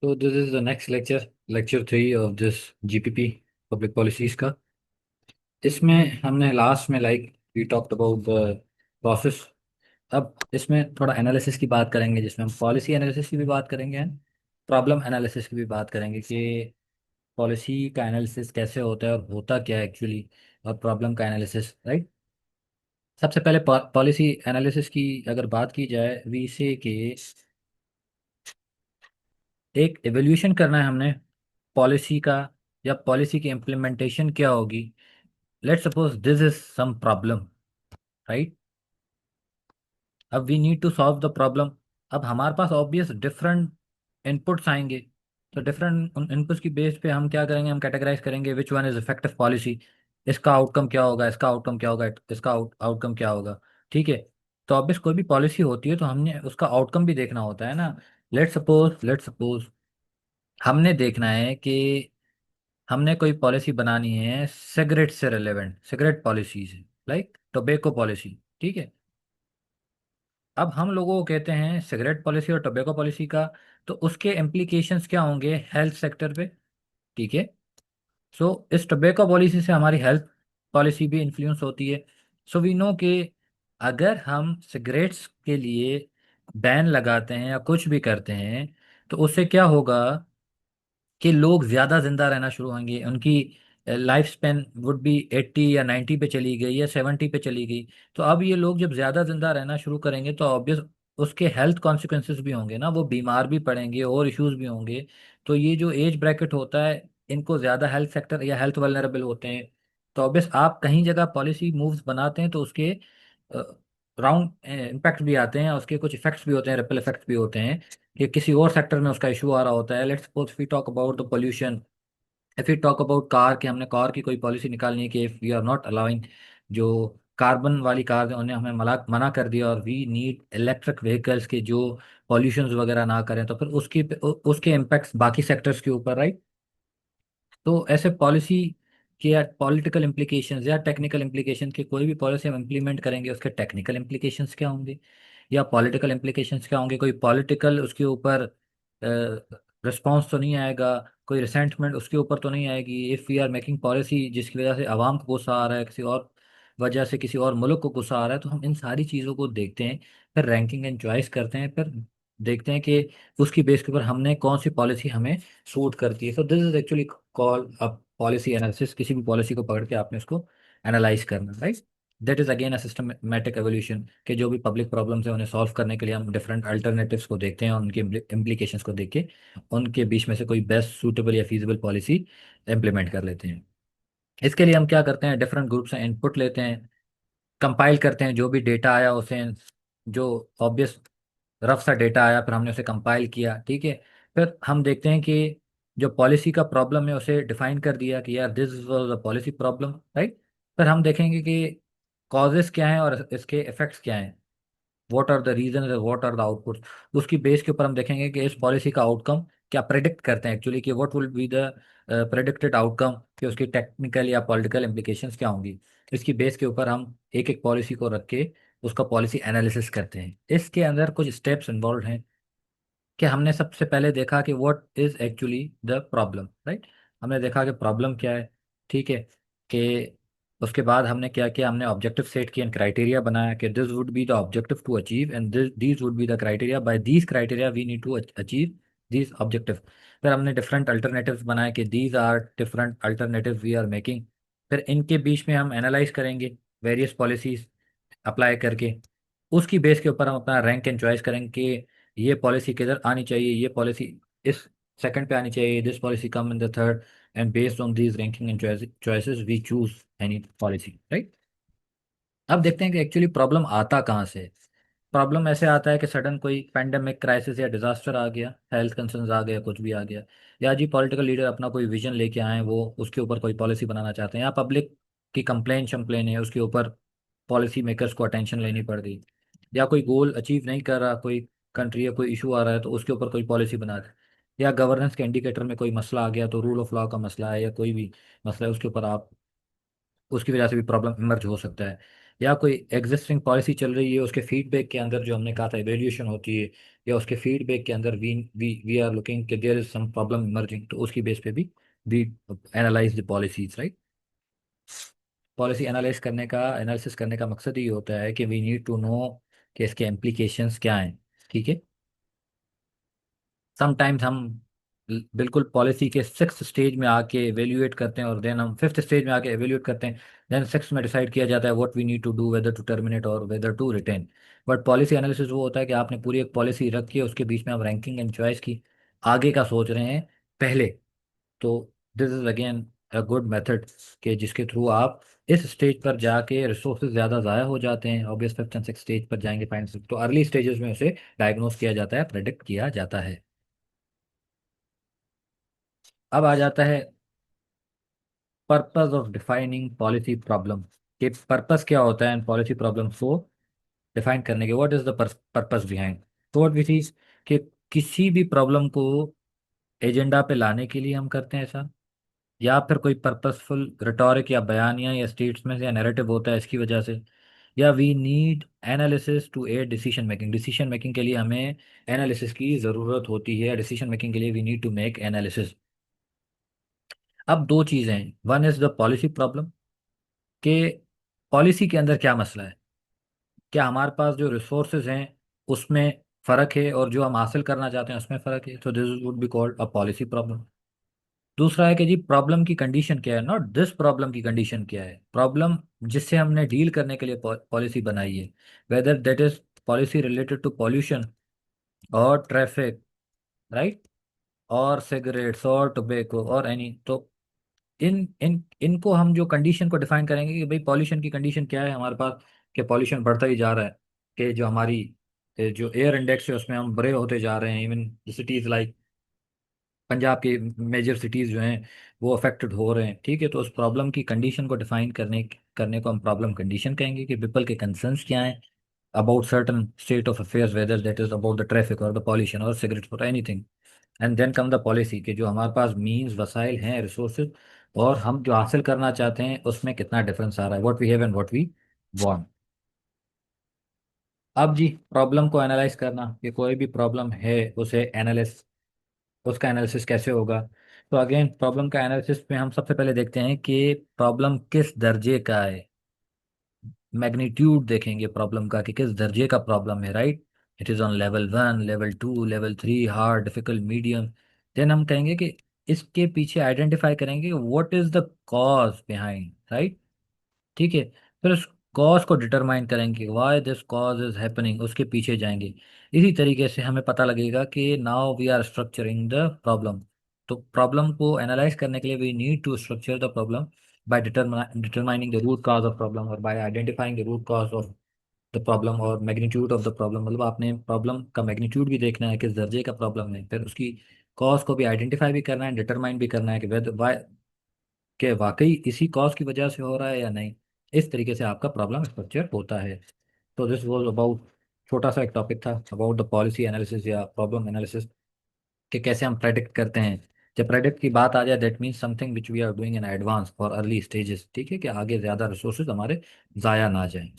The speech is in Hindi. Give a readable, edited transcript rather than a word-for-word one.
So this is the next lecture, lecture 3 of this GPP public policies का। इसमें हमने लास्ट में we talked about the process. अब इसमें थोड़ा एनालिसिस की बात करेंगे, जिसमें हम पॉलिसी एनालिसिस की भी बात करेंगे एंड प्रॉब्लम एनालिसिस की भी बात करेंगे कि पॉलिसी का एनालिसिस कैसे होता है और होता क्या है एक्चुअली, और प्रॉब्लम का एनालिसिस, राइट। सबसे पहले पॉलिसी एनालिसिस की अगर बात की जाए, वी से कि एक एवोल्यूशन करना है हमने पॉलिसी का, या पॉलिसी की इम्प्लीमेंटेशन क्या होगी। Let's suppose this is some problem, right. अब we need to solve the problem. अब हमारे पास ऑब्वियस डिफरेंट इनपुट्स आएंगे। तो डिफरेंट इनपुट्स की बेस पे हम क्या करेंगे, हम कैटेगराइज करेंगे which one is effective policy. इसका आउटकम क्या होगा, इसका आउटकम क्या होगा, इसका आउटकम क्या होगा। ठीक है। तो ऑब्वियस कोई भी पॉलिसी होती है तो हमने उसका आउटकम भी देखना होता है ना। लेट्स सपोज हमने देखना है कि हमने कोई पॉलिसी बनानी है सिगरेट से रिलेवेंट, सिगरेट पॉलिसी से, लाइक टोबैको पॉलिसी। ठीक है। अब हम लोगों को कहते हैं सिगरेट पॉलिसी और टोबैको पॉलिसी का, तो उसके इम्प्लीकेशंस क्या होंगे हेल्थ सेक्टर पे। ठीक है। सो इस टोबैको पॉलिसी से हमारी हेल्थ पॉलिसी भी इन्फ्लुएंस होती है। सो वी नो कि अगर हम सिगरेट्स के लिए बैन लगाते हैं या कुछ भी करते हैं, तो उससे क्या होगा कि लोग ज़्यादा जिंदा रहना शुरू होंगे। उनकी लाइफ स्पेन वुड बी 80 या 90 पे चली गई या 70 पे चली गई। तो अब ये लोग जब ज़्यादा जिंदा रहना शुरू करेंगे तो ऑब्वियस उसके हेल्थ कॉन्सिक्वेंसेस भी होंगे ना, वो बीमार भी पड़ेंगे और इश्यूज भी होंगे। तो ये जो एज ब्रैकेट होता है, इनको ज़्यादा हेल्थ सेक्टर या हेल्थ वल्नरेबल होते हैं। तो ऑब्वियस आप कहीं जगह पॉलिसी मूव्स बनाते हैं तो उसके राउंड इम्पैक्ट भी आते हैं, उसके कुछ इफेक्ट्स भी होते हैं, रिपल इफेक्ट्स भी होते हैं कि किसी और सेक्टर में उसका इशू आ रहा होता है। Let's suppose we talk about the pollution. If you talk about car, कि हमने कार की कोई पॉलिसी निकालनी है कि if we are not allowing जो कार्बन वाली कार है उन्हें हमें मना कर दिया, और वी नीड इलेक्ट्रिक व्हीकल्स के जो पॉल्यूशंस वगैरह ना करें, तो फिर उसके इम्पैक्ट्स बाकी सेक्टर्स के ऊपर, राइट। तो ऐसे पॉलिसी के या पॉलिटिकल इम्प्लीकेशंस या टेक्निकल इम्प्लीकेशन के, कोई भी पॉलिसी हम इम्प्लीमेंट करेंगे उसके टेक्निकल इम्प्लीकेशंस क्या होंगे या पॉलिटिकल इम्प्लीकेशंस क्या होंगे। कोई पॉलिटिकल उसके ऊपर रिस्पॉन्स तो नहीं आएगा, कोई रिसेंटमेंट उसके ऊपर तो नहीं आएगी। If we are making policy जिसकी वजह से आवाम को गुस्सा आ रहा है, किसी और वजह से किसी और मुल्क को गुस्सा आ रहा है, तो हम इन सारी चीज़ों को देखते हैं, फिर रैंकिंग एंड चॉइस करते हैं, फिर देखते हैं कि उसकी बेस के ऊपर हमने कौन सी पॉलिसी हमें सूट करती है। So this is actually call a policy analysis. किसी भी पॉलिसी को पकड़ के आपने उसको एनालाइज करना, right. That is again a systematic evolution कि जो भी पब्लिक प्रॉब्लम्स है उन्हें सॉल्व करने के लिए हम डिफरेंट अल्टरनेटिव्स को देखते हैं और उनके इम्प्लीकेशंस को देख के उनके बीच में से कोई बेस्ट सूटेबल या फीजिबल पॉलिसी इम्प्लीमेंट कर लेते हैं। इसके लिए हम क्या करते हैं, डिफरेंट ग्रुप से इनपुट लेते हैं, कंपाइल करते हैं जो भी डेटा आया उसे, जो ऑब्वियस रफ सा डेटा आया, फिर हमने उसे कंपाइल किया। ठीक है। फिर हम देखते हैं कि जो पॉलिसी का प्रॉब्लम है उसे डिफाइन कर दिया कि यार this was the policy problem, right. फिर हम देखेंगे कि कॉजेस क्या हैं और इसके इफेक्ट्स क्या हैं, what are the reason, what are the outputs. उसकी बेस के ऊपर हम देखेंगे कि इस पॉलिसी का आउटकम क्या प्रेडिक्ट करते हैं एक्चुअली, कि what will be the predicted outcome, कि उसकी टेक्निकल या पॉलिटिकल इम्प्लीकेशंस क्या होंगी। इसकी बेस के ऊपर हम एक एक पॉलिसी को रख के उसका पॉलिसी एनालिसिस करते हैं। इसके अंदर कुछ स्टेप्स इन्वॉल्व हैं कि हमने सबसे पहले देखा कि what is actually the problem, right. हमने देखा कि प्रॉब्लम क्या है। ठीक है। कि उसके बाद हमने क्या किया, हमने ऑब्जेक्टिव सेट किया, क्राइटेरिया बनाया कि this would be the objective to achieve and these would be the criteria, by these criteria we need to achieve these objective. फिर हमने डिफरेंट अल्टरनेटिव्स बनाए कि these are different alternative we are making. फिर इनके बीच में हम एनालाइज करेंगे वेरियस पॉलिसीज अप्लाई करके। उसकी बेस के ऊपर हम अपना रैंक एंड चॉइस करेंगे कि ये पॉलिसी किधर आनी चाहिए, ये पॉलिसी इस सेकंड पे आनी चाहिए, this policy come in the third, and based on these ranking and choices we choose any policy, right. अब देखते हैं कि एक्चुअली प्रॉब्लम आता कहाँ से। प्रॉब्लम ऐसे आता है कि सडन कोई पैंडेमिक क्राइसिस या डिजास्टर आ गया, हेल्थ कंसर्न्स आ गया, कुछ भी आ गया, या जी पॉलिटिकल लीडर अपना कोई विजन लेके आए हैं, वो उसके ऊपर कोई पॉलिसी बनाना चाहते हैं, या पब्लिक की कंप्लेन शम्प्लेन है उसके ऊपर पॉलिसी मेकर्स को अटेंशन लेनी पड़ गई, या कोई गोल अचीव नहीं कर रहा कोई कंट्री, या कोई इशू आ रहा है तो उसके ऊपर कोई पॉलिसी बना रहे, या गवर्नेंस के इंडिकेटर में कोई मसला आ गया, तो रूल ऑफ लॉ का मसला है या कोई भी मसला है उसके ऊपर आप, उसकी वजह से भी प्रॉब्लम इमर्ज हो सकता है। या कोई एग्जिस्टिंग पॉलिसी चल रही है उसके फीडबैक के अंदर जो हमने कहा था एवेल्यूशन होती है, या उसके फीडबैक के अंदर वी आर लुकिंग कि there is some problem emerging, तो उसकी बेस पे भी we analyse the policies, right. Policy analysis करने का मकसद ये होता है कि वी नीड टू नो कि इसके इम्प्लीकेशंस क्या हैं, ठीक है। समटाइम्स हम बिल्कुल पॉलिसी के सिक्स स्टेज में आके एवेल्यूएट करते हैं, और देन हम फिफ्थ स्टेज में आके एवेल्यूएट करते हैं। देन सिक्स में डिसाइड किया जाता है what we need to do, whether to terminate और whether to retain. But policy analysis वो होता है कि आपने पूरी एक पॉलिसी रखी है, उसके बीच में आप रैंकिंग एंड चॉइस की आगे का सोच रहे हैं पहले। तो this is again a good method के जिसके थ्रू आप इस स्टेज पर जाके रिसोर्सेज ज़्यादा ज़ाया हो जाते हैं, obvious fifth and six stage पर जाएंगे फाइनल, तो अर्ली स्टेजेस में उसे डायग्नोस किया जाता है, प्रेडिक्ट किया जाता है। अब आ जाता है purpose of defining policy problem, कि पर्पस क्या होता है पॉलिसी प्रॉब्लम को डिफाइन करने के, what is the purpose behind. तो व्हाट वी सी कि किसी भी प्रॉब्लम को एजेंडा पे लाने के लिए हम करते हैं ऐसा, या फिर कोई पर्पसफुल रिटोरिक या बयानिया या स्टेटमेंट या नैरेटिव होता है इसकी वजह से, या we need analysis to aid decision making, decision making के लिए हमें एनालिसिस की ज़रूरत होती है, डिसीजन मेकिंग के लिए we need to make analysis. अब दो चीज़ें हैं, one is the policy problem, कि पॉलिसी के अंदर क्या मसला है, क्या हमारे पास जो रिसोर्सेज हैं उसमें फ़र्क है और जो हम हासिल करना चाहते हैं उसमें फ़र्क है, तो this would be called a policy problem. दूसरा है कि जी प्रॉब्लम की कंडीशन क्या है, नॉट दिस प्रॉब्लम की कंडीशन क्या है, प्रॉब्लम जिससे हमने डील करने के लिए पॉलिसी बनाई है, whether that is policy related to pollution और ट्रैफिक, राइट, और सिगरेट्स और टोबैको और एनी, तो इन इन इनको हम जो कंडीशन को डिफाइन करेंगे कि भाई पॉल्यूशन की कंडीशन क्या है हमारे पास, कि पॉल्यूशन बढ़ता ही जा रहा है, कि जो हमारी जो एयर इंडेक्स है उसमें हम बड़े होते जा रहे हैं, इवन सिटीज़ लाइक पंजाब के मेजर सिटीज़ जो हैं वो अफेक्टेड हो रहे हैं, ठीक है। तो उस प्रॉब्लम की कंडीशन को डिफाइन करने को हम प्रॉब्लम कंडीशन कहेंगे, कि पीपल के कंसर्न्स क्या हैं about certain state of affairs, whether that is about the traffic और द पॉल्यूशन और सिगरेट और anything. And then come the policy, कि जो हमारे पास मीन्स वसाइल हैं रिसोर्सेज, और हम जो हासिल करना चाहते हैं उसमें कितना डिफरेंस आ रहा है, what we have and what we want. अब जी प्रॉब्लम को एनालाइज करना, कि कोई भी प्रॉब्लम है उसे एनालिस उसका एनालिसिस कैसे होगा। तो अगेन प्रॉब्लम का एनालिसिस में हम सबसे पहले देखते हैं कि प्रॉब्लम किस दर्जे का है, मैग्नीट्यूड देखेंगे प्रॉब्लम का कि किस दर्जे का प्रॉब्लम है, right. It is on level one, level two, level three, hard, difficult, medium. Then हम कहेंगे कि इसके पीछे आइडेंटिफाई करेंगे what is the cause behind, right, ठीक है। फिर उस कॉज को डिटरमाइन करेंगे, why this cause is happening, उसके पीछे जाएंगे। इसी तरीके से हमें पता लगेगा कि now we are structuring the problem. तो प्रॉब्लम को एनालाइज करने के लिए we need to structure the problem by determining the root cause of problem, और by identifying the root cause of the problem और मैग्नीट्यूड ऑफ द प्रॉब्लम। मतलब आपने प्रॉब्लम का मैग्नीट्यूड भी देखना है, किस दर्जे का प्रॉब्लम है, फिर उसकी कॉज को भी आइडेंटिफाई भी करना है, डिटरमाइन भी करना है कि कि वाकई इसी कॉज की वजह से हो रहा है या नहीं। इस तरीके से आपका प्रॉब्लम स्ट्रक्चर होता है। तो दिस वाज अबाउट, छोटा सा एक टॉपिक था अबाउट द पॉलिसी एनालिसिस या प्रॉब्लम एनालिसिस, कि कैसे हम प्रेडिक्ट करते हैं। जब प्रेडिक्ट की बात आ जाए that means something which we are doing in advance for early stages, ठीक है, कि आगे ज़्यादा रिसोर्सेज हमारे ज़ाया ना जाएं।